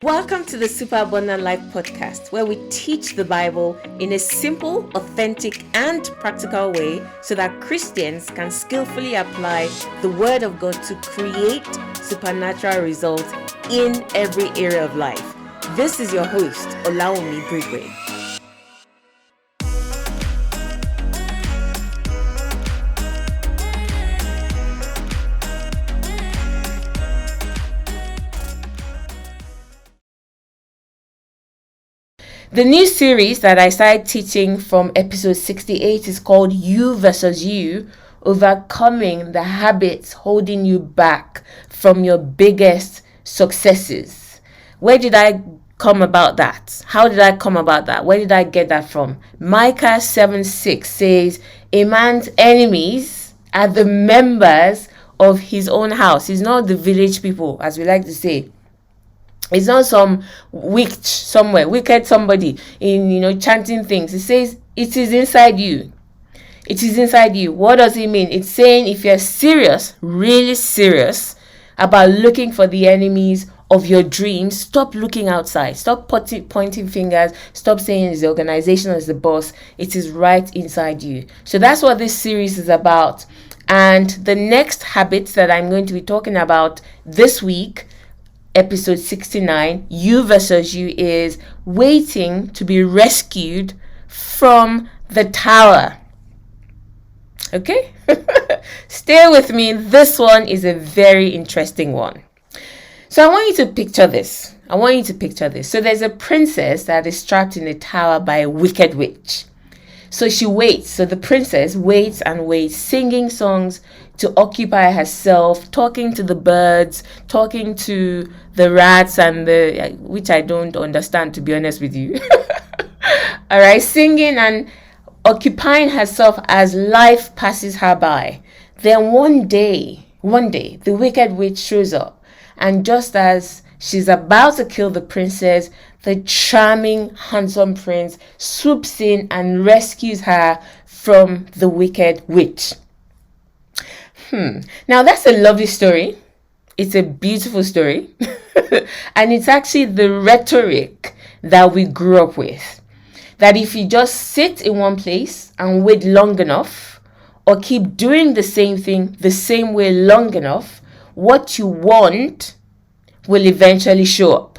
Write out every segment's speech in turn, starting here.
Welcome to the SuperAbundant Life podcast, where we teach the Bible in a simple, authentic, and practical way so that Christians can skillfully apply the Word of God to create supernatural results in every area of life. This is your host, Olawunmi Brigue. The new series that I started teaching from episode 68 is called You versus You, Overcoming the Habits Holding You Back from Your Biggest Successes. Where did I come about that? How did I come about that? Where did I get that from? Micah 7:6 says, a man's enemies are the members of his own house. It's not the village people, as we like to say. It's not some wicked somebody in chanting things. It says it is inside you. It is inside you. What does it mean? It's saying if you're serious, really serious about looking for the enemies of your dreams, stop looking outside. Stop pointing fingers. Stop saying it's the organization as the boss. It is right inside you. So that's what this series is about. And the next habits that I'm going to be talking about this week, episode 69, You versus You, is waiting to be rescued from the tower. Okay? Stay with me. This one is a very interesting one. So I want you to picture this. So there's a princess that is trapped in a tower by a wicked witch. So she waits. So the princess waits and waits, singing songs to occupy herself, talking to the birds, talking to the rats and which I don't understand, to be honest with you. All right, singing and occupying herself as life passes her by. Then one day, the wicked witch shows up, and just as she's about to kill the princess, the charming, handsome prince swoops in and rescues her from the wicked witch. Now that's a lovely story. It's a beautiful story. And it's actually the rhetoric that we grew up with. That if you just sit in one place and wait long enough, or keep doing the same thing the same way long enough, what you want will eventually show up.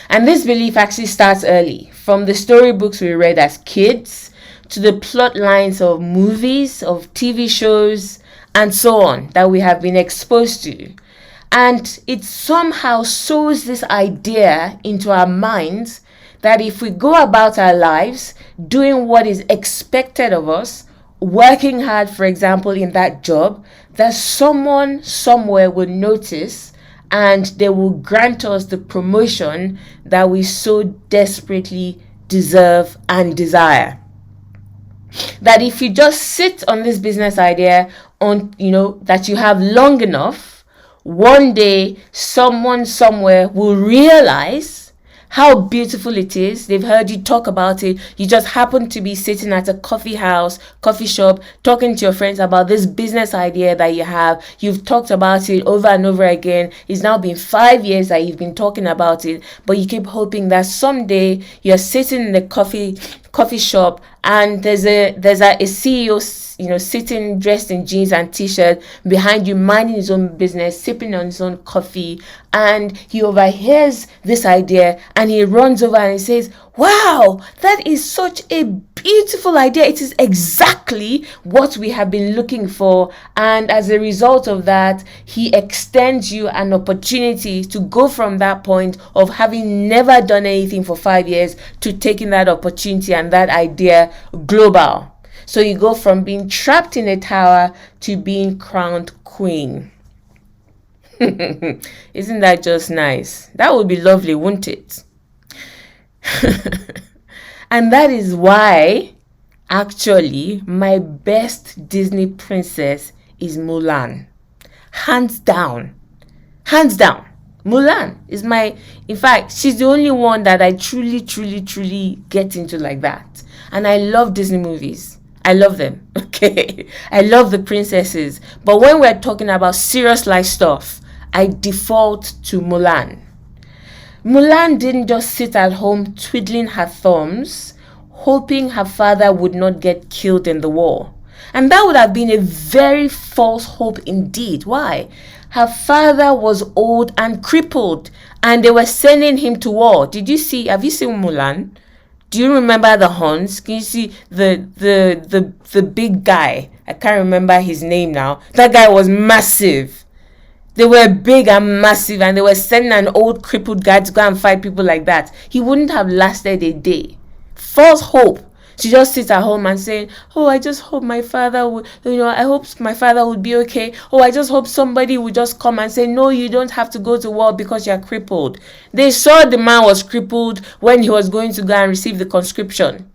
And this belief actually starts early, from the storybooks we read as kids to the plot lines of movies, of TV shows, and so on that we have been exposed to. And it somehow sows this idea into our minds that if we go about our lives doing what is expected of us, working hard, for example, in that job, that someone somewhere will notice and they will grant us the promotion that we so desperately deserve and desire. That if you just sit on this business idea that you have long enough, one day someone somewhere will realize how beautiful it is. They've heard you talk about it. You just happen to be sitting at a coffee shop, talking to your friends about this business idea that you have. You've talked about it over and over again. It's now been 5 years that you've been talking about it, but you keep hoping that someday you're sitting in the coffee shop and there's a CEO sitting dressed in jeans and t-shirt behind you, minding his own business, sipping on his own coffee, and he overhears this idea and he runs over and he says, wow, that is such a beautiful idea. It is exactly what we have been looking for. And as a result of that, he extends you an opportunity to go from that point of having never done anything for 5 years to taking that opportunity and that idea global. So you go from being trapped in a tower to being crowned queen. Isn't that just nice? That would be lovely, wouldn't it? And that is why, actually, my best Disney princess is Mulan. Hands down. Mulan is in fact, she's the only one that I truly get into like that. And I love Disney movies. I love them. Okay. I love the princesses. But when we're talking about serious life stuff, I default to Mulan. Mulan didn't just sit at home twiddling her thumbs, hoping her father would not get killed in the war. And that would have been a very false hope indeed. Why? Her father was old and crippled, and they were sending him to war. Have you seen Mulan? Do you remember the horns? Can you see the big guy? I can't remember his name now. That guy was massive. They were big and massive, and they were sending an old crippled guy to go and fight people like that. He wouldn't have lasted a day. False hope. She just sits at home and saying, oh, I just hope my father would, I hope my father would be okay. Oh, I just hope somebody would just come and say, no, you don't have to go to war because you're crippled. They saw the man was crippled when he was going to go and receive the conscription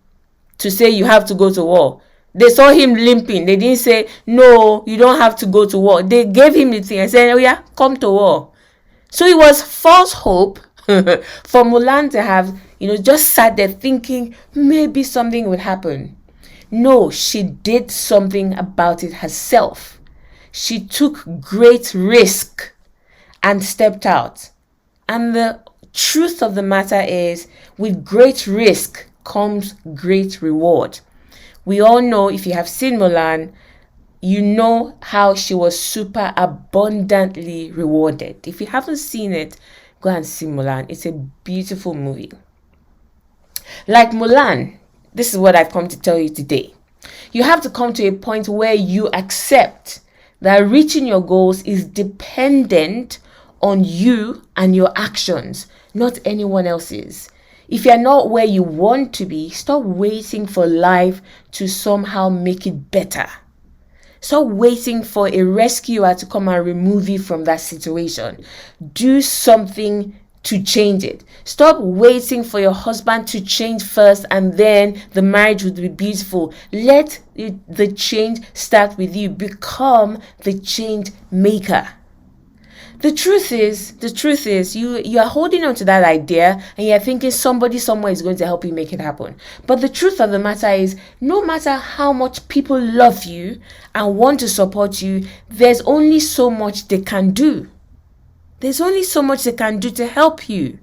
to say you have to go to war. They saw him limping. They didn't say, no, you don't have to go to war. They gave him the thing and said, oh yeah, come to war. So it was false hope for Mulan to have, just sat there thinking maybe something would happen. No, she did something about it herself. She took great risk and stepped out. And the truth of the matter is, with great risk comes great reward. We all know, if you have seen Mulan, you know how she was super abundantly rewarded. If you haven't seen it, go and see Mulan. It's a beautiful movie. Like Mulan, this is what I've come to tell you today. You have to come to a point where you accept that reaching your goals is dependent on you and your actions, not anyone else's. If you're not where you want to be, stop waiting for life to somehow make it better. Stop waiting for a rescuer to come and remove you from that situation. Do something to change it. Stop waiting for your husband to change first and then the marriage would be beautiful. Let the change start with you. Become the change maker. The truth is, you are holding on to that idea and you're thinking somebody somewhere is going to help you make it happen. But the truth of the matter is, no matter how much people love you and want to support you, there's only so much they can do. There's only so much they can do to help you.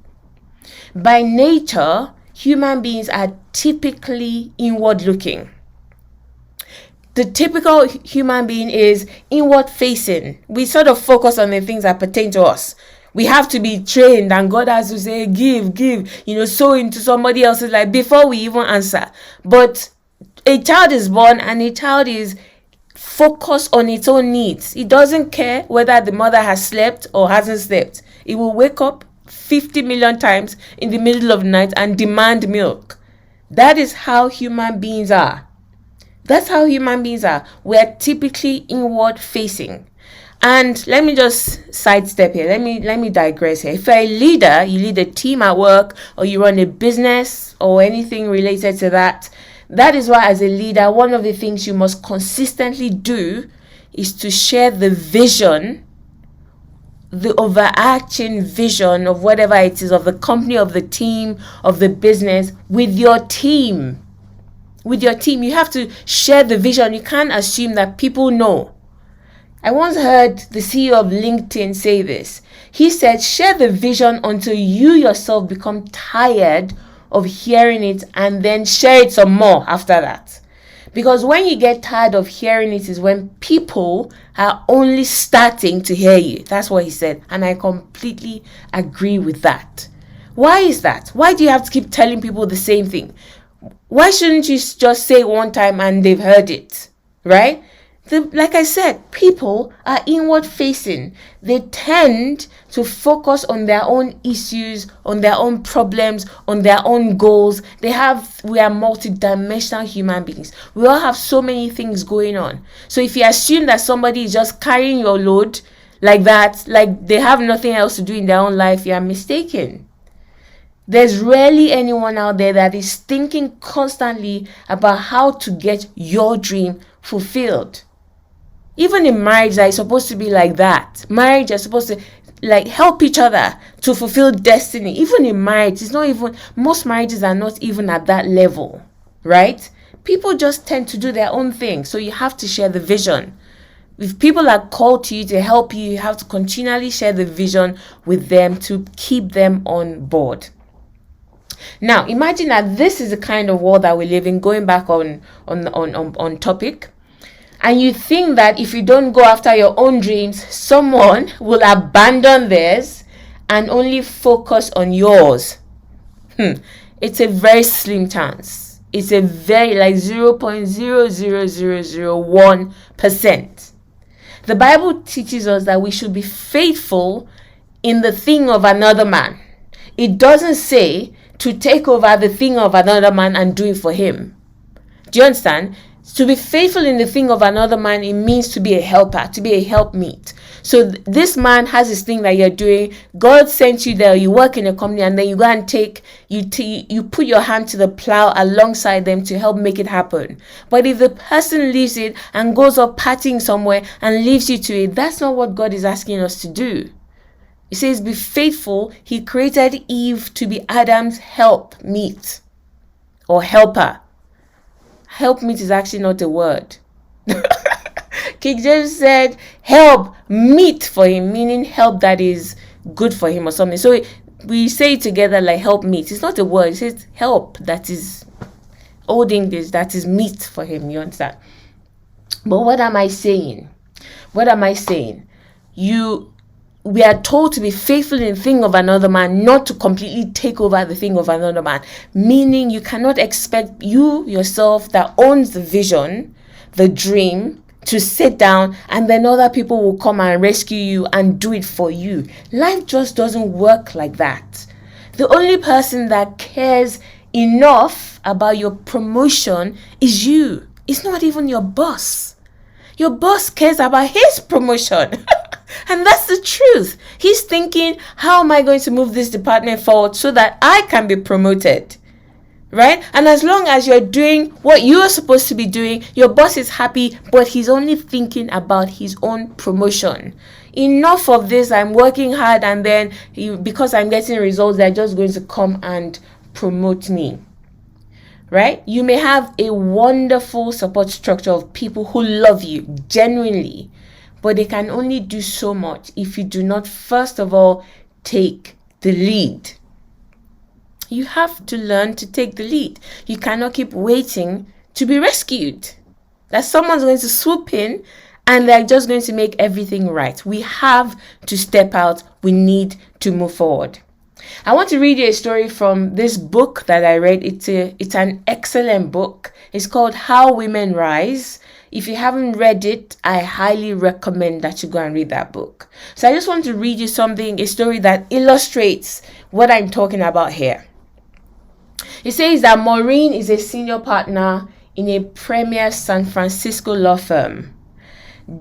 By nature, human beings are typically inward looking. The typical human being is inward facing. We sort of focus on the things that pertain to us. We have to be trained, and God has to say, give, sow into somebody else's life before we even answer. But a child is born and a child is focused on its own needs. It doesn't care whether the mother has slept or hasn't slept. It will wake up 50 million times in the middle of the night and demand milk. That is how human beings are. That's how human beings are. We're typically inward facing. And let me just sidestep here. Let me digress here. If you're a leader, you lead a team at work, or you run a business or anything related to that, that is why as a leader, one of the things you must consistently do is to share the vision, the overarching vision of whatever it is, of the company, of the team, of the business, with your team. With your team, you have to share the vision. You can't assume that people know. I once heard the CEO of LinkedIn say this. He said, share the vision until you yourself become tired of hearing it, and then share it some more after that. Because when you get tired of hearing it is when people are only starting to hear you. That's what he said. And I completely agree with that. Why is that? Why do you have to keep telling people the same thing? Why shouldn't you just say it one time and they've heard it, right? Like I said, people are inward facing. They tend to focus on their own issues, on their own problems, on their own goals. We are multidimensional human beings. We all have so many things going on. So if you assume that somebody is just carrying your load like that, like they have nothing else to do in their own life, you are mistaken. There's rarely anyone out there that is thinking constantly about how to get your dream fulfilled. Even in marriage, it's supposed to be like that. Marriage is supposed to help each other to fulfill destiny. Even in marriage, most marriages are not even at that level, right? People just tend to do their own thing. So you have to share the vision. If people are called to you to help you, you have to continually share the vision with them to keep them on board. Now, imagine that this is the kind of world that we live in, going back on topic. And you think that if you don't go after your own dreams, someone will abandon theirs and only focus on yours. It's a very slim chance. It's a very 0.00001%. The Bible teaches us that we should be faithful in the thing of another man. It doesn't say to take over the thing of another man and do it for him. Do you understand? To be faithful in the thing of another man, it means to be a helper, to be a helpmeet. So this man has this thing that you're doing. God sent you there. You work in a company, and then you go and you put your hand to the plow alongside them to help make it happen. But if the person leaves it and goes up partying somewhere and leaves you to it, that's not what God is asking us to do. He says, be faithful. He created Eve to be Adam's helpmeet or helper. Helpmeet is actually not a word. King James said help meet for him, meaning help that is good for him or something. So we say it together like help meet. It's not a word. It says help that is Old English, that is meat for him. You understand? But what am I saying? We are told to be faithful in the thing of another man, not to completely take over the thing of another man. Meaning you cannot expect you yourself that owns the vision, the dream, to sit down and then other people will come and rescue you and do it for you. Life just doesn't work like that. The only person that cares enough about your promotion is you. It's not even your boss. Your boss cares about his promotion. And that's the truth. He's thinking, how am I going to move this department forward so that I can be promoted? Right? And as long as you're doing what you're supposed to be doing, your boss is happy, but he's only thinking about his own promotion. Enough of this, I'm working hard, and then because I'm getting results, they're just going to come and promote me. Right? You may have a wonderful support structure of people who love you genuinely, but they can only do so much if you do not, first of all, take the lead. You have to learn to take the lead. You cannot keep waiting to be rescued. That someone's going to swoop in and they're just going to make everything right. We have to step out. We need to move forward. I want to read you a story from this book that I read. It's an excellent book. It's called How Women Rise. If you haven't read it, I highly recommend that you go and read that book. So I just want to read you a story that illustrates what I'm talking about here. It says that Maureen is a senior partner in a premier San Francisco law firm.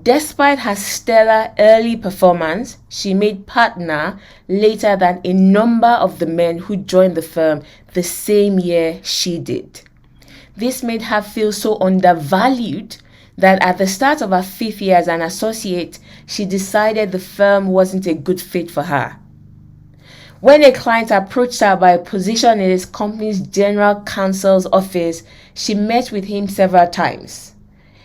Despite her stellar early performance, she made partner later than a number of the men who joined the firm the same year she did. This made her feel so undervalued that at the start of her 5th year as an associate, she decided the firm wasn't a good fit for her. When a client approached her about a position in his company's general counsel's office, she met with him several times.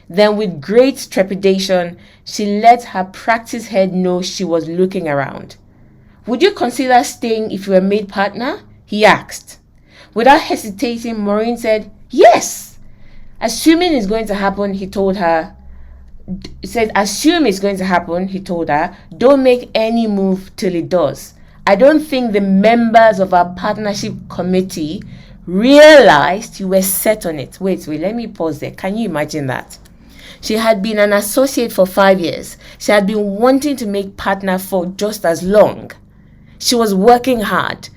Then, with great trepidation, she let her practice head know she was looking around. "Would you consider staying if you were made partner?" he asked. Without hesitating, Maureen said, "Yes." Assuming it's going to happen, he told her, "Don't make any move till it does. I don't think the members of our partnership committee realized you were set on it." Wait, let me pause there. Can you imagine that? She had been an associate for 5 years. She had been wanting to make partner for just as long. She was working hard.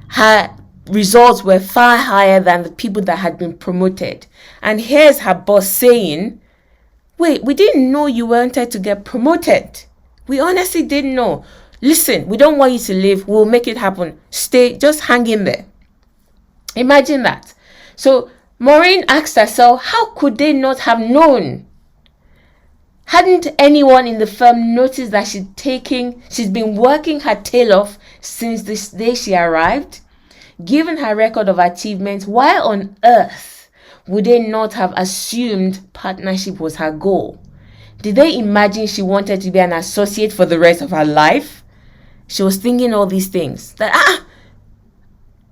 Her results were far higher than the people that had been promoted. And here's her boss saying, "Wait, we didn't know you wanted to get promoted. We honestly didn't know. Listen, we don't want you to leave. We'll make it happen. Stay, just hang in there." Imagine that. So Maureen asked herself, how could they not have known? Hadn't anyone in the firm noticed that she's been working her tail off since this day she arrived? Given her record of achievements, why on earth would they not have assumed partnership was her goal? Did they imagine she wanted to be an associate for the rest of her life? She was thinking all these things. That,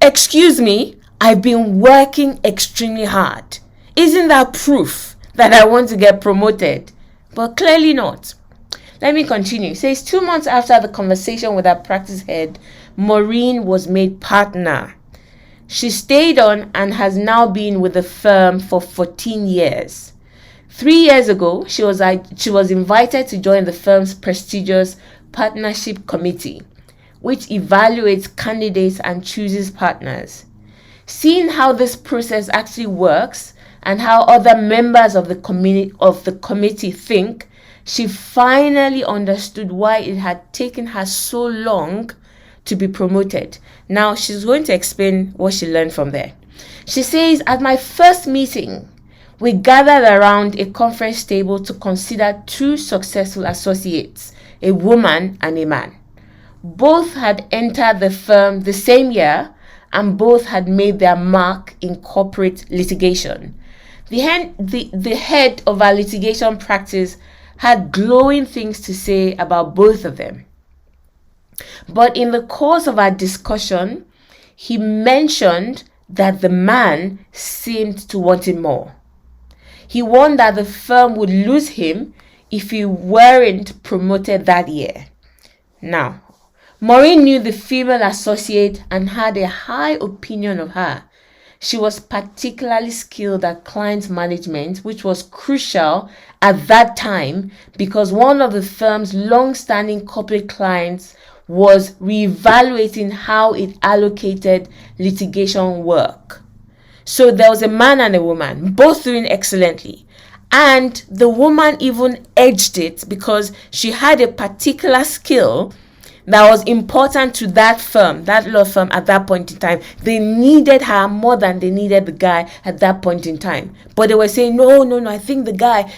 excuse me, I've been working extremely hard. Isn't that proof that I want to get promoted? But clearly not. Let me continue. It says 2 months after the conversation with her practice head, Maureen was made partner. She stayed on and has now been with the firm for 14 years. 3 years ago, she was invited to join the firm's prestigious partnership committee, which evaluates candidates and chooses partners. Seeing how this process actually works and how other members of the committee think, she finally understood why it had taken her so long to be promoted. Now, she's going to explain what she learned from there. She says, at my first meeting, we gathered around a conference table to consider 2 successful associates, a woman and a man. Both had entered the firm the same year and both had made their mark in corporate litigation. The head of our litigation practice had glowing things to say about both of them. But in the course of our discussion, he mentioned that the man seemed to want it more. He warned that the firm would lose him if he weren't promoted that year. Now, Maureen knew the female associate and had a high opinion of her. She was particularly skilled at client management, which was crucial at that time because one of the firm's long-standing corporate clients was reevaluating how it allocated litigation work. So there was a man and a woman, both doing excellently. And the woman even edged it because she had a particular skill that was important to that firm, that law firm at that point in time. They needed her more than they needed the guy at that point in time. But they were saying, no, I think the guy,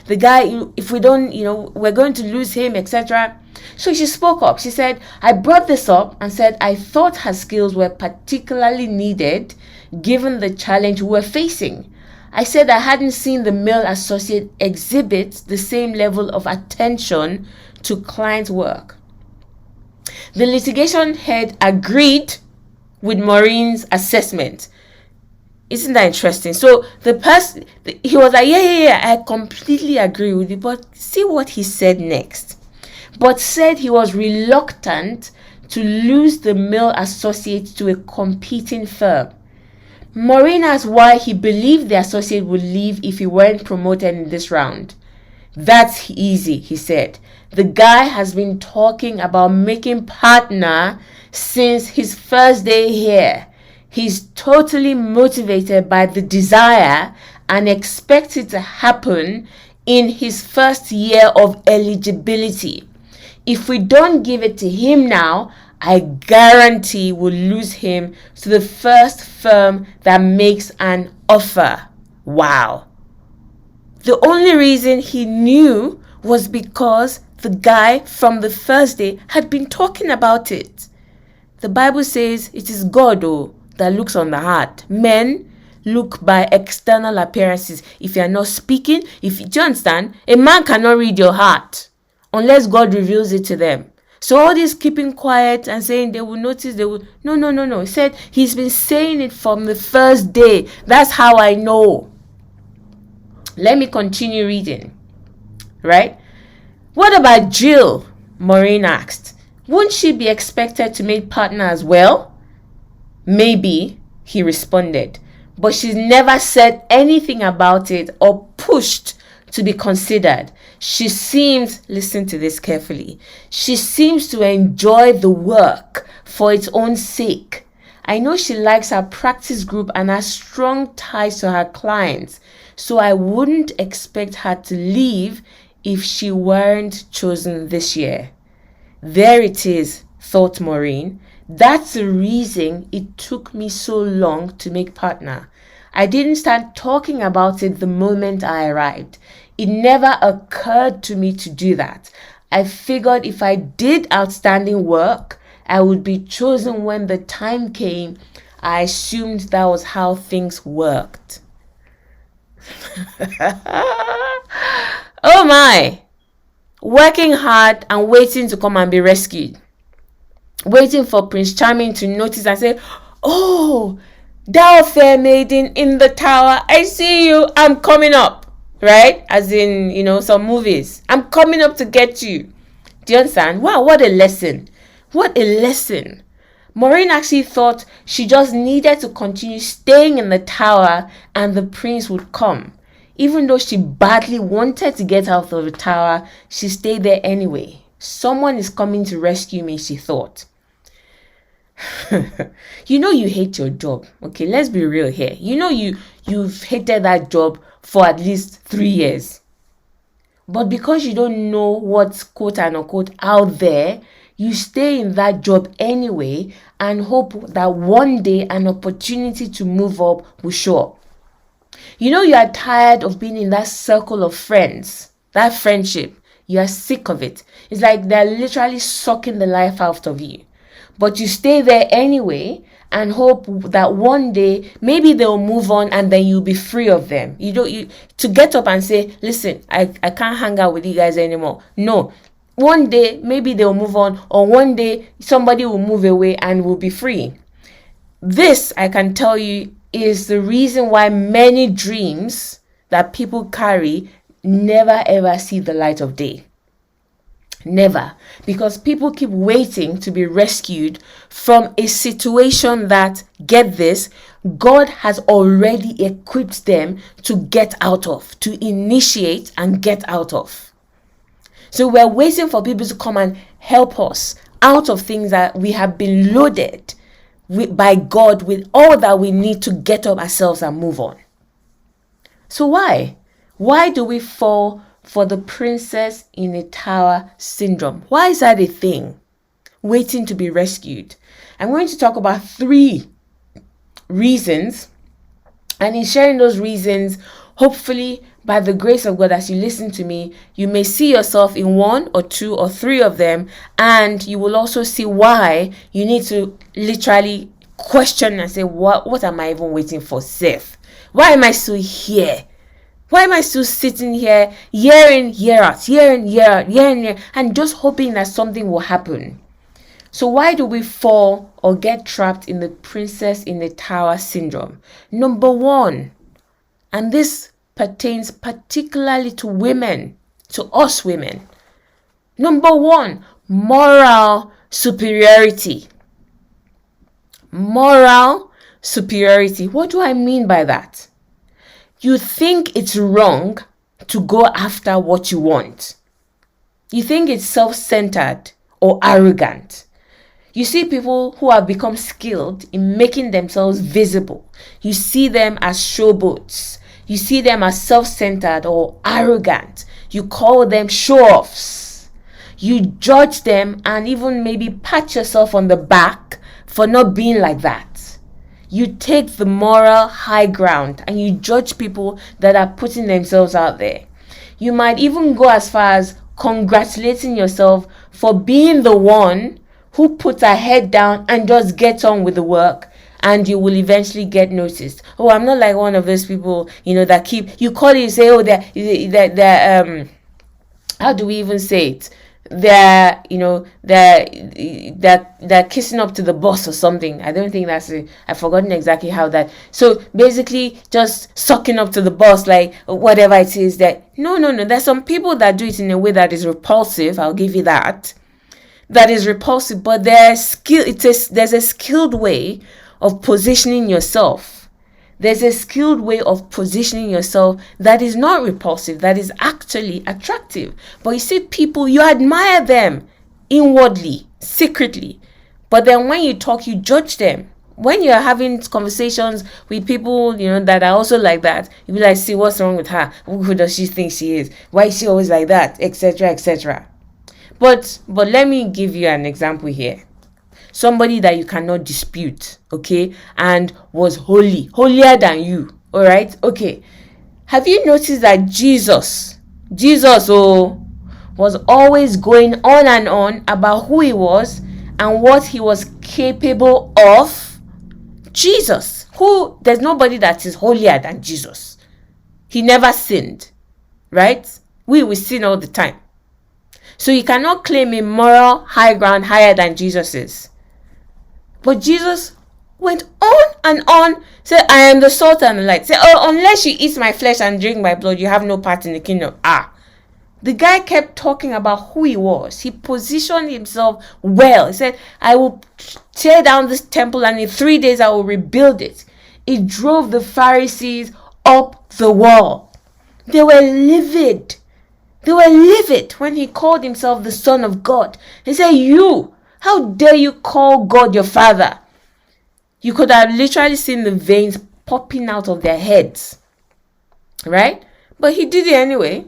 if we don't, we're going to lose him, etc. So she spoke up. She said, I brought this up and said I thought her skills were particularly needed given the challenge we were facing. I said I hadn't seen the male associate exhibit the same level of attention to client work. The litigation head agreed with Maureen's assessment. Isn't that interesting? So the person, he was like, yeah, I completely agree with you. But see what he said next. But said he was reluctant to lose the male associate to a competing firm. Maureen asked why he believed the associate would leave if he weren't promoted in this round. That's easy, he said. The guy has been talking about making partner since his first day here. He's totally motivated by the desire and expects it to happen in his first year of eligibility. If we don't give it to him now, I guarantee we'll lose him to the first firm that makes an offer. Wow. The only reason he knew was because the guy from the first day had been talking about it. The Bible says it is God that looks on the heart. Men look by external appearances. If you are not speaking, do you understand? A man cannot read your heart unless God reveals it to them. So all this keeping quiet and saying they will notice, No. He said he's been saying it from the first day. That's how I know. Let me continue reading. Right? What about Jill? Maureen asked. Wouldn't she be expected to make partner as well? Maybe, he responded. But she's never said anything about it or pushed to be considered. She seems, listen to this carefully, she seems to enjoy the work for its own sake. I know she likes her practice group and has strong ties to her clients, so I wouldn't expect her to leave if she weren't chosen this year. There it is, thought Maureen. That's the reason it took me so long to make partner. I didn't start talking about it the moment I arrived. It never occurred to me to do that. I figured if I did outstanding work, I would be chosen when the time came. I assumed that was how things worked. Oh my! working hard and waiting to come and be rescued, waiting for Prince Charming to notice and say, "Oh, thou fair maiden in the tower, I see you, I'm coming up," right? As in, some movies, "I'm coming up to get you." Do you understand? Wow, what a lesson. What a lesson. Maureen actually thought she just needed to continue staying in the tower and the prince would come. Even though she badly wanted to get out of the tower, she stayed there anyway. Someone is coming to rescue me, she thought. You hate your job. Okay, let's be real here. You've hated that job for at least 3 years. But because you don't know what's quote and unquote out there, you stay in that job anyway and hope that one day an opportunity to move up will show up. You are tired of being in that circle of friends, that friendship. You are sick of it. It's like they're literally sucking the life out of you. But you stay there anyway and hope that one day maybe they'll move on and then you'll be free of them. To get up and say, "Listen, I can't hang out with you guys anymore." No. One day maybe they'll move on, or one day somebody will move away and we'll be free. This, I can tell you, is the reason why many dreams that people carry never ever see the light of day. Never. Because people keep waiting to be rescued from a situation that, get this, God has already equipped them to get out of, to initiate and get out of. So we're waiting for people to come and help us out of things that we have been loaded by God with all that we need to get up ourselves and move on. So why? Why do we fall for the princess in a tower syndrome? Why is that a thing? Waiting to be rescued. I'm going to talk about 3 reasons, and in sharing those reasons, hopefully by the grace of God, as you listen to me, you may see yourself in 1 or 2 or 3 of them, and you will also see why you need to literally question and say, what am I even waiting for, Seth? Why am I still here? Why am I still sitting here year in, year out, year in, year out, year in, year, and just hoping that something will happen? So why do we fall or get trapped in the princess in the tower syndrome? Number 1, and this pertains particularly to women, to us women. Number 1, moral superiority. Moral superiority. What do I mean by that? You think it's wrong to go after what you want. You think it's self-centered or arrogant. You see people who have become skilled in making themselves visible. You see them as showboats. You see them as self-centered or arrogant. You call them show-offs. You judge them and even maybe pat yourself on the back for not being like that. You take the moral high ground and you judge people that are putting themselves out there. You might even go as far as congratulating yourself for being the one who puts her head down and just gets on with the work, and you will eventually get noticed. Oh, I'm not like one of those people, that keep, you call it, you say, oh, they're how do we even say it? They're kissing up to the boss or something. I don't think I've forgotten exactly how that. So basically just sucking up to the boss, like whatever it is that. No. There's some people that do it in a way that is repulsive. I'll give you that. That is repulsive, but there's a skilled way of positioning yourself. There's a skilled way of positioning yourself that is not repulsive, that is actually attractive. But you see people, you admire them inwardly, secretly. But then when you talk, you judge them. When you're having conversations with people, that are also like that, you be like, see, what's wrong with her? Who does she think she is? Why is she always like that? Etc., etc. But let me give you an example here. Somebody that you cannot dispute, okay, and was holier than you, all right? Okay. Have you noticed that Jesus was always going on and on about who he was and what he was capable of? Jesus, there's nobody that is holier than Jesus. He never sinned, right? We sin all the time. So you cannot claim a moral high ground higher than Jesus's. But Jesus went on and on, said, I am the salt and the light. Said, oh, unless you eat my flesh and drink my blood, you have no part in the kingdom. The guy kept talking about who he was. He positioned himself well. He said, I will tear down this temple and in 3 days I will rebuild it. It drove the Pharisees up the wall. They were livid. They were livid when he called himself the Son of God. He said, how dare you call God your Father? You could have literally seen the veins popping out of their heads. Right? But he did it anyway.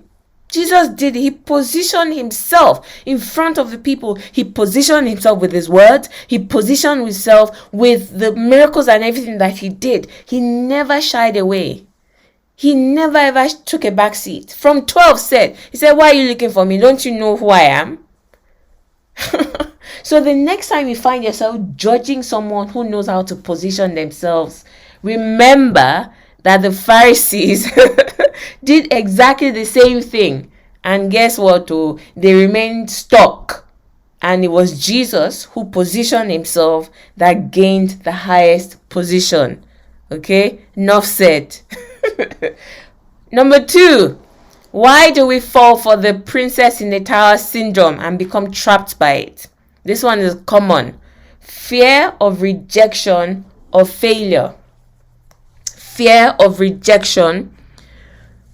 Jesus did it. He positioned himself in front of the people. He positioned himself with his words. He positioned himself with the miracles and everything that he did. He never shied away. He never ever took a back seat. From 12 he said, why are you looking for me? Don't you know who I am? So the next time you find yourself judging someone who knows how to position themselves, remember that the Pharisees did exactly the same thing. And guess what? They remained stuck. And it was Jesus who positioned himself that gained the highest position. Okay? Enough said. Number 2. Why do we fall for the princess in the tower syndrome and become trapped by it? This one is common. Fear of rejection or failure. Fear of rejection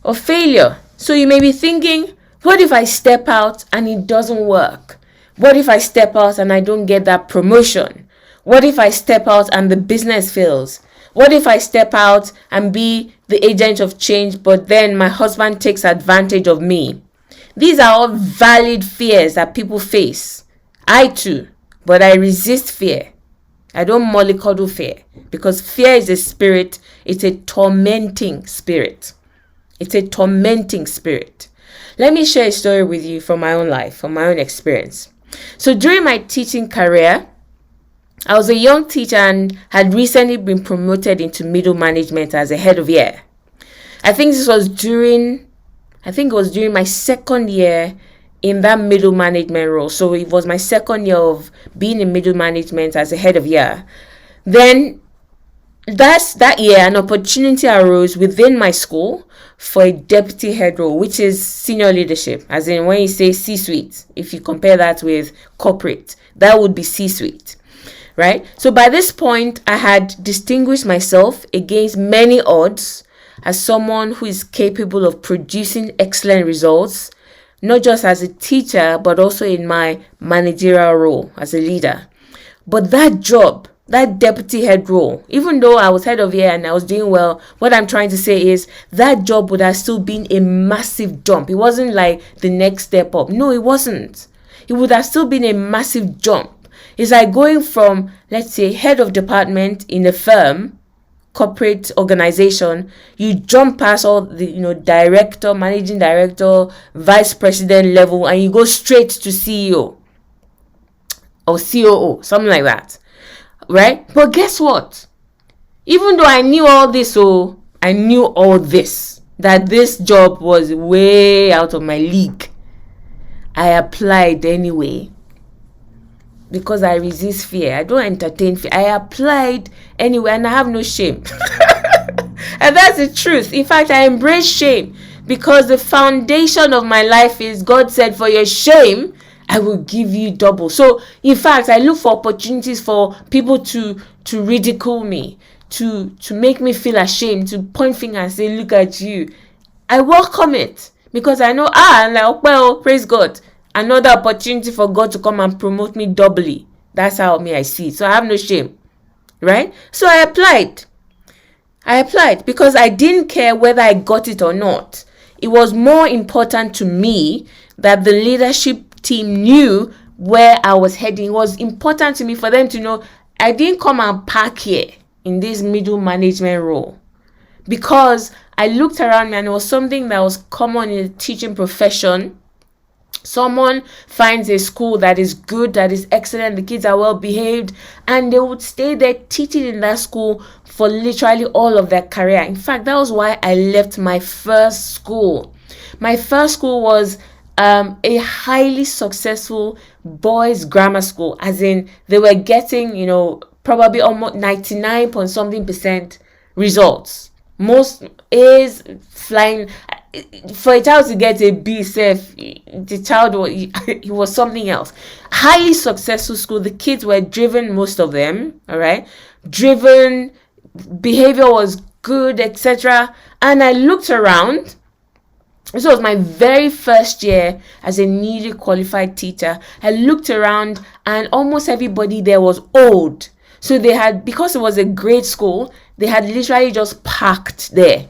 or failure. So you may be thinking, what if I step out and it doesn't work? What if I step out and I don't get that promotion? What if I step out and the business fails? What if I step out and be the agent of change, but then my husband takes advantage of me? These are all valid fears that people face. I too, but I resist fear. I don't mollycoddle fear, because fear is a spirit. It's a tormenting spirit. It's a tormenting spirit. Let me share a story with you from my own life, from my own experience. So during my teaching career, I was a young teacher and had recently been promoted into middle management as a head of year. I think it was during my second year in that middle management role. So it was my second year of being in middle management as a head of year. Then that year, an opportunity arose within my school for a deputy head role, which is senior leadership. As in, when you say C-suite, if you compare that with corporate, that would be C-suite, right? So by this point, I had distinguished myself against many odds as someone who is capable of producing excellent results, not just as a teacher, but also in my managerial role as a leader. But that job, that deputy head role, even though I was head of year and I was doing well, what I'm trying to say is that job would have still been a massive jump. It wasn't like the next step up. No, it wasn't. It would have still been a massive jump. It's like going from, let's say, head of department in a firm, corporate organization, you jump past all the director, managing director, vice president level, and you go straight to CEO or COO, something like that, right? But guess what? Even though I knew all this, that this job was way out of my league, I applied anyway. Because I resist fear. I don't entertain fear. I applied anyway and I have no shame. And that's the truth. In fact, I embrace shame because the foundation of my life is God said, for your shame, I will give you double. So, in fact, I look for opportunities for people to ridicule me, to make me feel ashamed, to point fingers and say, look at you. I welcome it because I know, I'm like, well, praise God. Another opportunity for God to come and promote me doubly. That's how I see it. So I have no shame, right? So I applied because I didn't care whether I got it or not. It was more important to me that the leadership team knew where I was heading. It was important to me for them to know I didn't come and park here in this middle management role, because I looked around me and it was something that was common in the teaching profession. Someone finds a school that is good, that is excellent, the kids are well behaved, and they would stay there teaching in that school for literally all of their career. In fact, that was why I left my first school. My first school was a highly successful boys grammar school, as in they were getting, probably almost 99 point something percent results. Most A's flying. For a child to get a B, the child he was something else. Highly successful school. The kids were driven, most of them. All right, driven. Behavior was good, etc. And I looked around. This was my very first year as a newly qualified teacher. I looked around and almost everybody there was old. So they had, because it was a grade school, they had literally just parked there.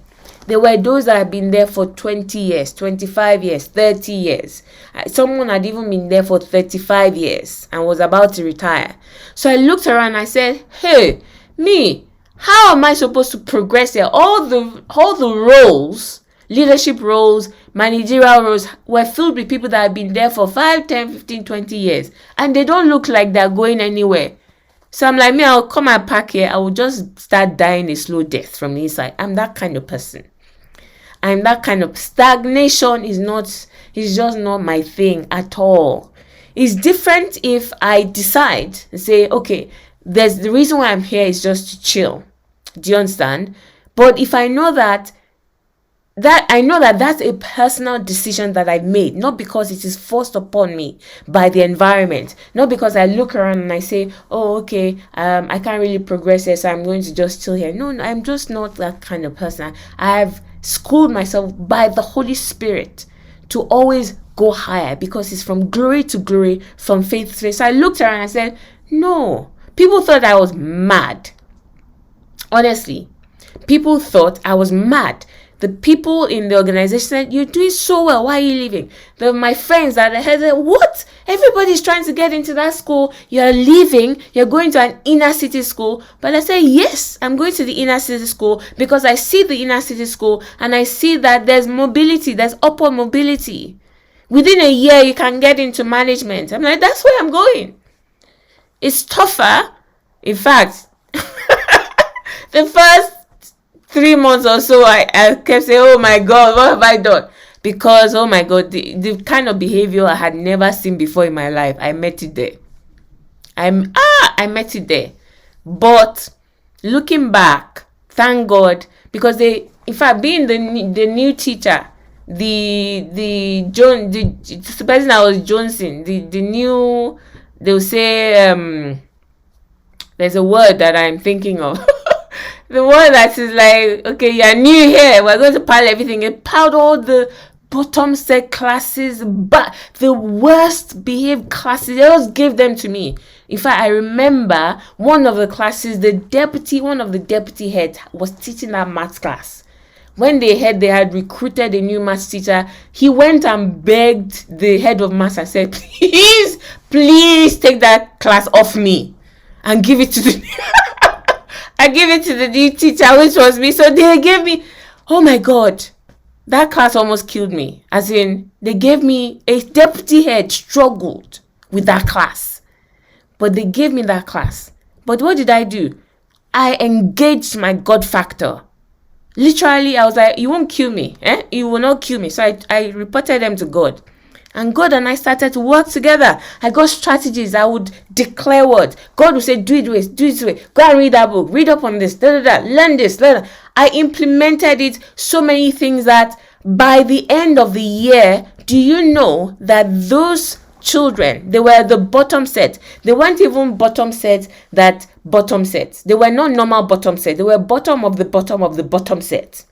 There were those that had been there for 20 years, 25 years, 30 years. Someone had even been there for 35 years and was about to retire. So I looked around and I said, hey, me, how am I supposed to progress here? All the roles, leadership roles, managerial roles were filled with people that have been there for 5, 10, 15, 20 years. And they don't look like they're going anywhere. So I'm like, I'll come and park here. I will just start dying a slow death from the inside. I'm that kind of person. I'm that kind of stagnation is just not my thing at all. It's different if I decide to say, okay, there's the reason why I'm here is just to chill. Do you understand? But if I know that that's a personal decision that I've made, not because it is forced upon me by the environment, not because I look around and I say, oh, okay, I can't really progress here, so I'm going to just chill here. No, I'm just not that kind of person. I have schooled myself by the Holy Spirit to always go higher, because it's from glory to glory, from faith to faith. So I looked around and I said, no. People thought I was mad. Honestly, people thought I was mad. The people in the organization said, you're doing so well, why are you leaving? My friends that I had said, what? Everybody's trying to get into that school. You're leaving. You're going to an inner city school. But I said, yes, I'm going to the inner city school because I see the inner city school and I see that there's mobility, there's upward mobility. Within a year, you can get into management. I'm like, that's where I'm going. It's tougher. In fact, the first 3 months or so, I kept saying, oh my God, what have I done? Because, oh my God, the kind of behavior I had never seen before in my life, I met it there. I met it there. But looking back, thank God, because in fact, being the new teacher, the person I was Johnson, the new, they'll say, there's a word that I'm thinking of. The one that is like, okay, you're new here, we're going to pile everything. It piled all the bottom set classes, but the worst behaved classes, they just gave them to me. In fact, I remember one of the classes, one of the deputy heads was teaching that maths class. When they had recruited a new maths teacher, he went and begged the head of maths and said, please take that class off me and give it to the new teacher, which was me. So they gave me, oh my God, that class almost killed me. As in, they gave me, a deputy head struggled with that class. But they gave me that class. But what did I do? I engaged my God factor. Literally, I was like, you won't kill me. You will not kill me. So I reported them to God. And God and I started to work together. I got strategies. I would declare words. God would say, do it this way. Go and read that book. Read up on this. Learn this. Learn. I implemented it. So many things that by the end of the year, do you know that those children, they were the bottom set. They weren't even bottom set that bottom set. They were not normal bottom set. They were bottom of the bottom of the bottom set.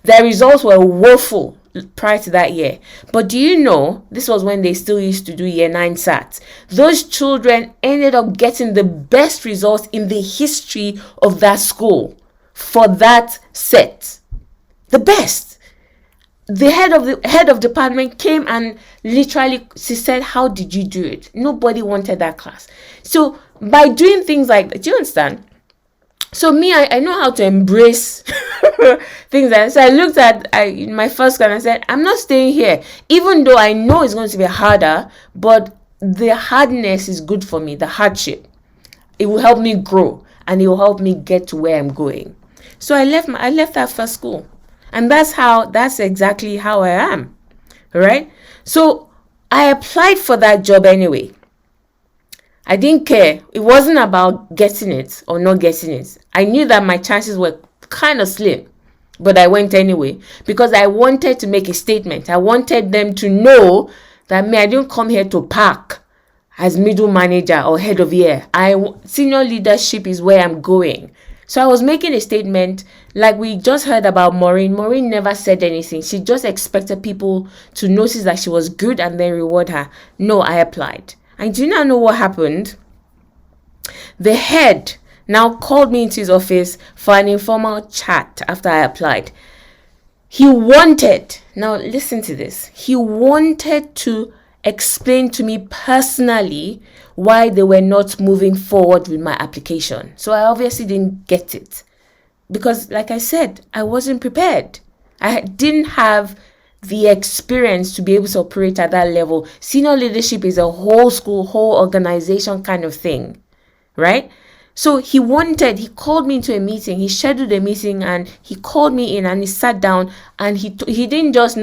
Their results were woeful prior to that year. But do you know, this was when they still used to do year 9 SAT. Those children ended up getting the best results in the history of that school for that set. The best. The head of department came and literally, she said, how did you do it? Nobody wanted that class. So by doing things like that, do you understand? So me, I know how to embrace things. And so I looked at my first class and I said, I'm not staying here. Even though I know it's going to be harder, but the hardness is good for me, the hardship. It will help me grow and it will help me get to where I'm going. So I left that first school. And that's exactly how I am. Right? So I applied for that job anyway. I didn't care. It wasn't about getting it or not getting it. I knew that my chances were kind of slim, but I went anyway because I wanted to make a statement. I wanted them to know that I didn't come here to park as middle manager or head of year. Senior leadership is where I'm going. So I was making a statement like we just heard about Maureen. Maureen never said anything. She just expected people to notice that she was good and then reward her. No, I applied. And do you now know what happened? The head now called me into his office for an informal chat after I applied. He wanted, now listen to this, he wanted to explain to me personally why they were not moving forward with my application. So I obviously didn't get it because, like I said, I wasn't prepared. I didn't have the experience to be able to operate at that level. Senior leadership is a whole school, whole organization kind of thing, right? So he called me into a meeting. He scheduled a meeting and he called me in and he sat down and he didn't just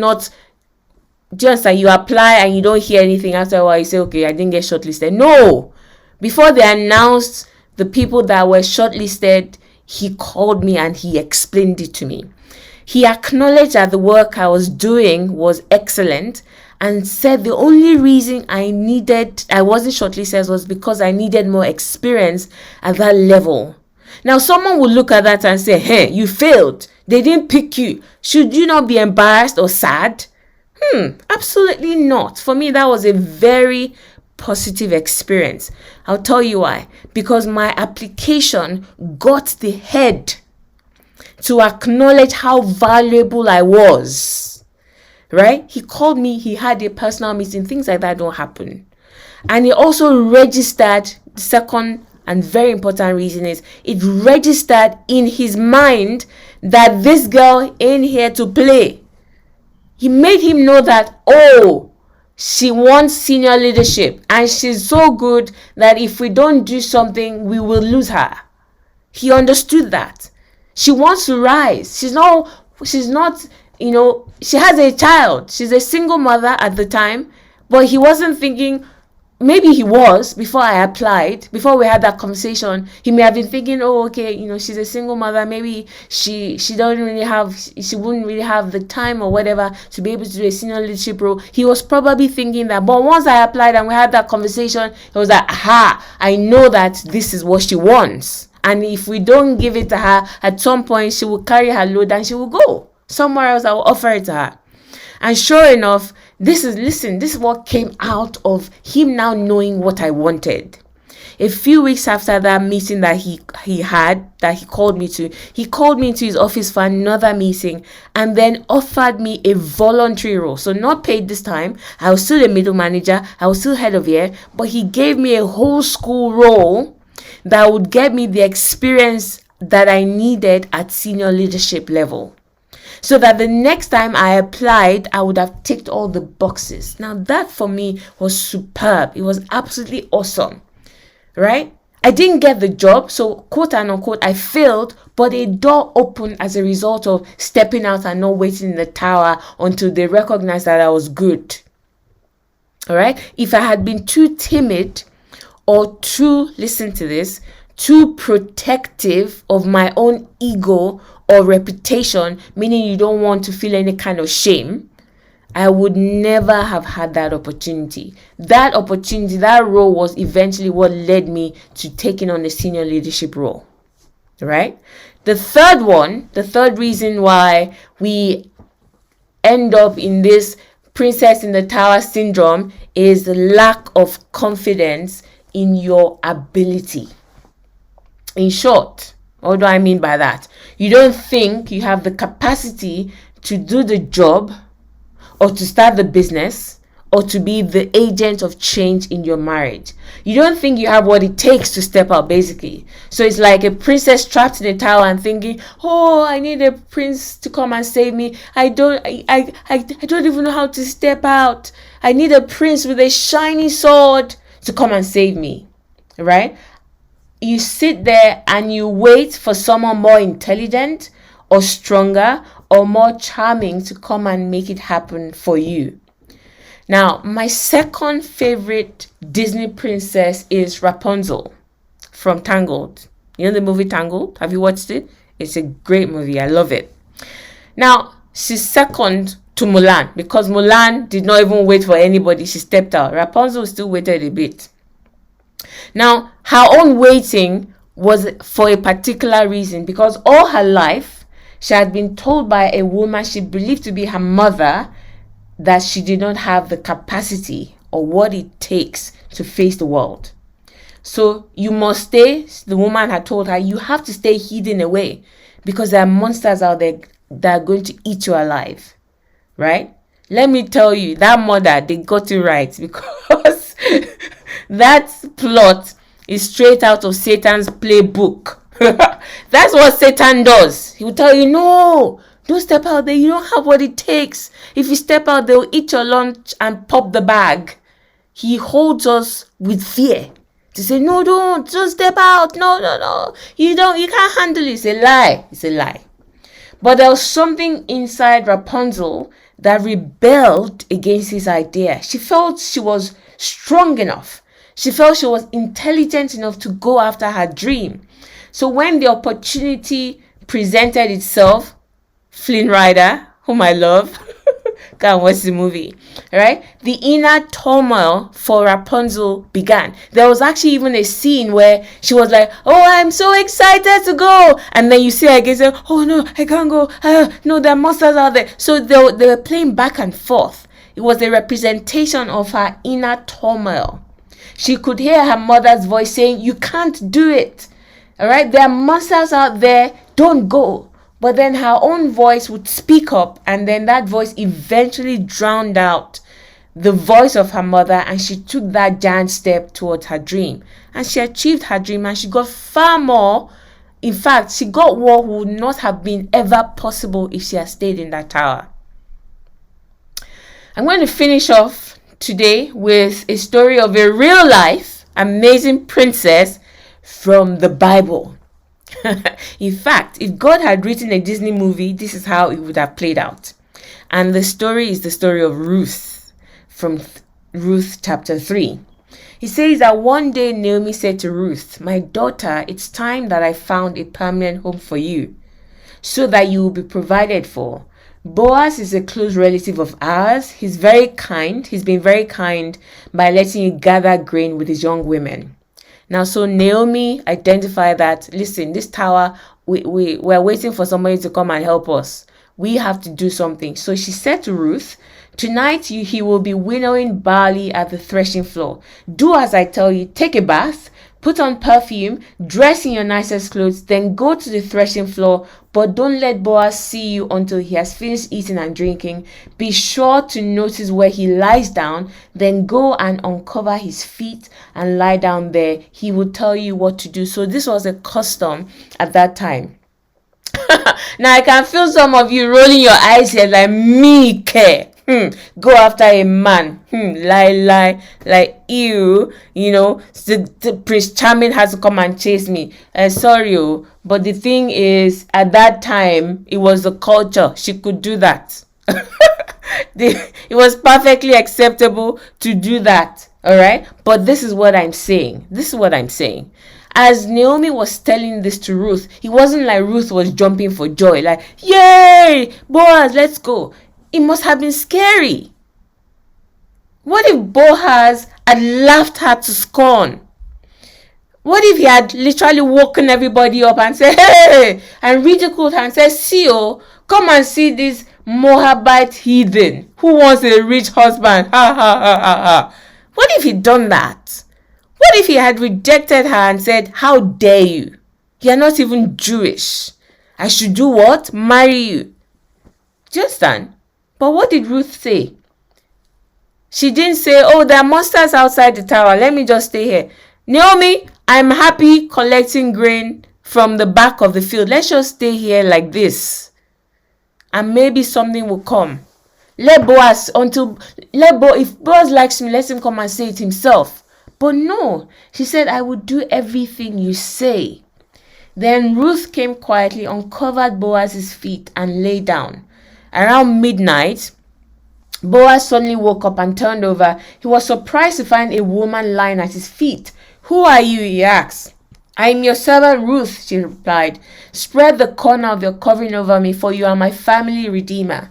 that you apply and you don't hear anything after a while. You say, okay, I didn't get shortlisted. No, before they announced the people that were shortlisted, he called me and he explained it to me. He acknowledged that the work I was doing was excellent and said the only reason I wasn't shortlisted was because I needed more experience at that level. Now, someone would look at that and say, hey, you failed. They didn't pick you. Should you not be embarrassed or sad? Absolutely not. For me, that was a very positive experience. I'll tell you why. Because my application got the head to acknowledge how valuable I was, right? He called me, he had a personal meeting, things like that don't happen. And he also registered, the second and very important reason is, it registered in his mind that this girl ain't here to play. He made him know that, she wants senior leadership and she's so good that if we don't do something, we will lose her. He understood that. She wants to rise. She's not, she has a child. She's a single mother at the time, but he wasn't thinking, maybe he was before I applied, before we had that conversation. He may have been thinking, she's a single mother. Maybe she wouldn't really have the time or whatever to be able to do a senior leadership role. He was probably thinking that. But once I applied and we had that conversation, he was like, I know that this is what she wants. And if we don't give it to her, at some point she will carry her load and she will go somewhere else. I will offer it to her. And sure enough, this is what came out of him now knowing what I wanted. A few weeks after that meeting that he called me to, he called me into his office for another meeting and then offered me a voluntary role. So not paid this time. I was still a middle manager. I was still head of year, but he gave me a whole school role that would get me the experience that I needed at senior leadership level. So that the next time I applied, I would have ticked all the boxes. Now that for me was superb. It was absolutely awesome, right? I didn't get the job, so quote and unquote, I failed, but a door opened as a result of stepping out and not waiting in the tower until they recognized that I was good. All right? If I had been too timid or too protective of my own ego or reputation, meaning you don't want to feel any kind of shame, I would never have had that opportunity. That role was eventually what led me to taking on the senior leadership role, right? The third reason why we end up in this princess in the tower syndrome is the lack of confidence in your ability. In short, what do I mean by that? You don't think you have the capacity to do the job or to start the business or to be the agent of change in your marriage. You don't think you have what it takes to step out, basically. So it's like a princess trapped in a tower and thinking, I need a prince to come and save me. I don't even know how to step out. I need a prince with a shiny sword to come and save me, right? You sit there and you wait for someone more intelligent or stronger or more charming to come and make it happen for you. Now, my second favorite Disney princess is Rapunzel from Tangled. You know the movie Tangled? Have you watched it? It's a great movie. I love it. Now, she's second to Mulan because Mulan did not even wait for anybody. She stepped out. Rapunzel still waited a bit. Now, her own waiting was for a particular reason, because all her life she had been told by a woman she believed to be her mother that she did not have the capacity or what it takes to face the world. So you must stay, the woman had told her, you have to stay hidden away because there are monsters out there that are going to eat you alive, right? Let me tell you, that mother, they got it right, because that plot is straight out of Satan's playbook. That's what Satan does. He will tell you, no, don't step out there. You don't have what it takes. If you step out, they'll eat your lunch and pop the bag. He holds us with fear to say, no, don't step out. No. You can't handle it. It's a lie. It's a lie. But there was something inside Rapunzel that rebelled against his idea. She felt she was strong enough. She felt she was intelligent enough to go after her dream. So when the opportunity presented itself, Flynn Rider, whom I love, go and watch the movie, right? The inner turmoil for Rapunzel began. There was actually even a scene where she was like, oh, I'm so excited to go. And then you see her again saying, oh, no, I can't go. No, there are monsters out there. So they were playing back and forth. It was a representation of her inner turmoil. She could hear her mother's voice saying, you can't do it. All right, there are monsters out there. Don't go. But then her own voice would speak up, and then that voice eventually drowned out the voice of her mother, and she took that giant step towards her dream. And she achieved her dream, and she got far more. In fact, she got what would not have been ever possible if she had stayed in that tower. I'm going to finish off today with a story of a real life amazing princess from the Bible. In fact, if God had written a Disney movie, this is how it would have played out. And the story is the story of Ruth from Ruth chapter 3. He says that one day Naomi said to Ruth, my daughter, it's time that I found a permanent home for you so that you will be provided for. Boaz is a close relative of ours. He's very kind. He's been very kind by letting you gather grain with his young women. Now, so Naomi identified that, listen, this tower, we're waiting for somebody to come and help us. We have to do something. So she said to Ruth, tonight he will be winnowing barley at the threshing floor. Do as I tell you, take a bath, put on perfume, dress in your nicest clothes, then go to the threshing floor. But don't let Boaz see you until he has finished eating and drinking. Be sure to notice where he lies down. Then go and uncover his feet and lie down there. He will tell you what to do. So this was a custom at that time. Now I can feel some of you rolling your eyes here like, me care. Go after a man. Lie, like ew. The Prince Charming has to come and chase me. Sorry, but the thing is, at that time, it was the culture. She could do that. It was perfectly acceptable to do that. All right. But this is what I'm saying. As Naomi was telling this to Ruth, it wasn't like Ruth was jumping for joy, like, yay, Boaz, let's go. It must have been scary. What if Boaz had laughed her to scorn? What if he had literally woken everybody up and said, hey, and ridiculed her and said, see, come and see this Moabite heathen who wants a rich husband. Ha, ha, ha, ha, ha. What if he'd done that? What if he had rejected her and said, how dare you? You're not even Jewish. I should do what? Marry you. Do you understand? But what did Ruth say? She didn't say, oh, there are monsters outside the tower. Let me just stay here. Naomi, I'm happy collecting grain from the back of the field. Let's just stay here like this. And maybe something will come. If Boaz likes me, let him come and say it himself. But no, she said, I will do everything you say. Then Ruth came quietly, uncovered Boaz's feet and lay down. Around midnight, Boaz suddenly woke up and turned over. He was surprised to find a woman lying at his feet. "Who are you?" he asked. "I am your servant Ruth," she replied. "Spread the corner of your covering over me, for you are my family redeemer."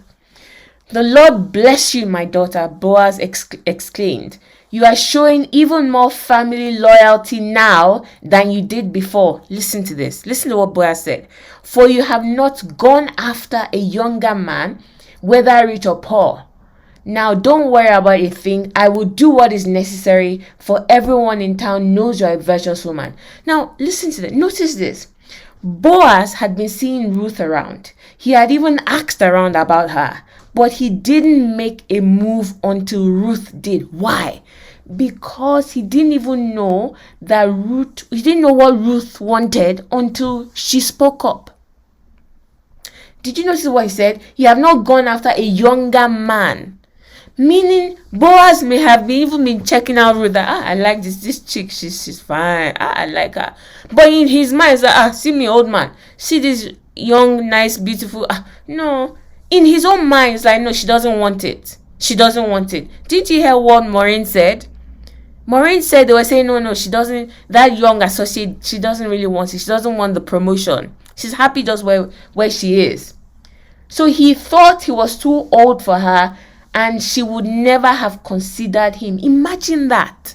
"The Lord bless you, my daughter," Boaz exclaimed. "You are showing even more family loyalty now than you did before." Listen to this. Listen to what Boaz said. "For you have not gone after a younger man, whether rich or poor. Now don't worry about a thing. I will do what is necessary, for everyone in town knows you are a virtuous woman." Now listen to this. Notice this. Boaz had been seeing Ruth around. He had even asked around about her, but he didn't make a move until Ruth did. Why? Because he didn't even know he didn't know what Ruth wanted until she spoke up. Did you notice what he said? "You have not gone after a younger man." Meaning Boaz may have even been checking out Ruth, that I like this chick, she's fine, I like her. But in his mind, it's like, see me, old man, see this young, nice, beautiful, no. In his own mind, it's like, no, she doesn't want it. She doesn't want it. Did you hear what Maureen said? Maureen said they were saying, no, she doesn't, that young associate, she doesn't really want it. She doesn't want the promotion. She's happy just where she is. So he thought he was too old for her, and she would never have considered him. Imagine that.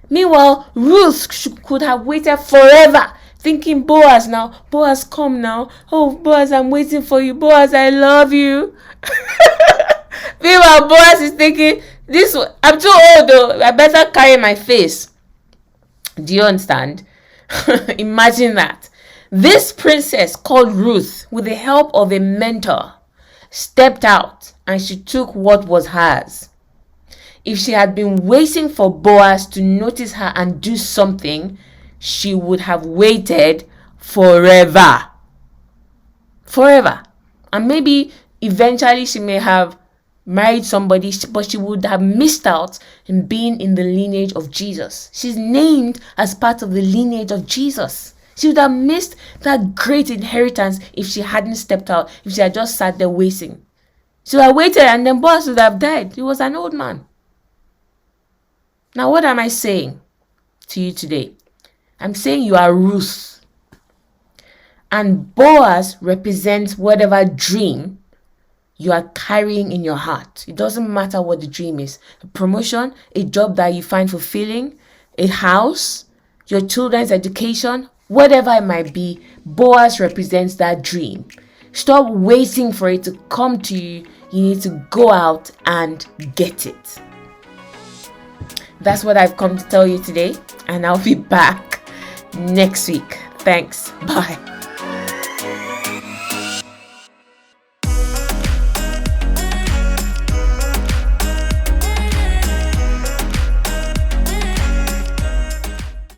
Meanwhile, Ruth could have waited forever, thinking, Boaz, come now. Oh, Boaz, I'm waiting for you. Boaz, I love you. Meanwhile, Boaz is thinking, I'm too old though. I better carry my face. Do you understand? Imagine that. This princess called Ruth, with the help of a mentor, stepped out and she took what was hers. If she had been waiting for Boaz to notice her and do something, she would have waited forever. Forever. And maybe eventually she may have married somebody, but she would have missed out in being in the lineage of Jesus. She's named as part of the lineage of Jesus. She would have missed that great inheritance if she hadn't stepped out, if she had just sat there waiting. She would have waited and then Boaz would have died. He was an old man. Now, what am I saying to you today? I'm saying you are Ruth. And Boaz represents whatever dream you are carrying in your heart. It doesn't matter what the dream is. A promotion, a job that you find fulfilling, a house, your children's education, whatever it might be, Boaz represents that dream. Stop waiting for it to come to you. You need to go out and get it. That's what I've come to tell you today, and I'll be back next week. Thanks. Bye.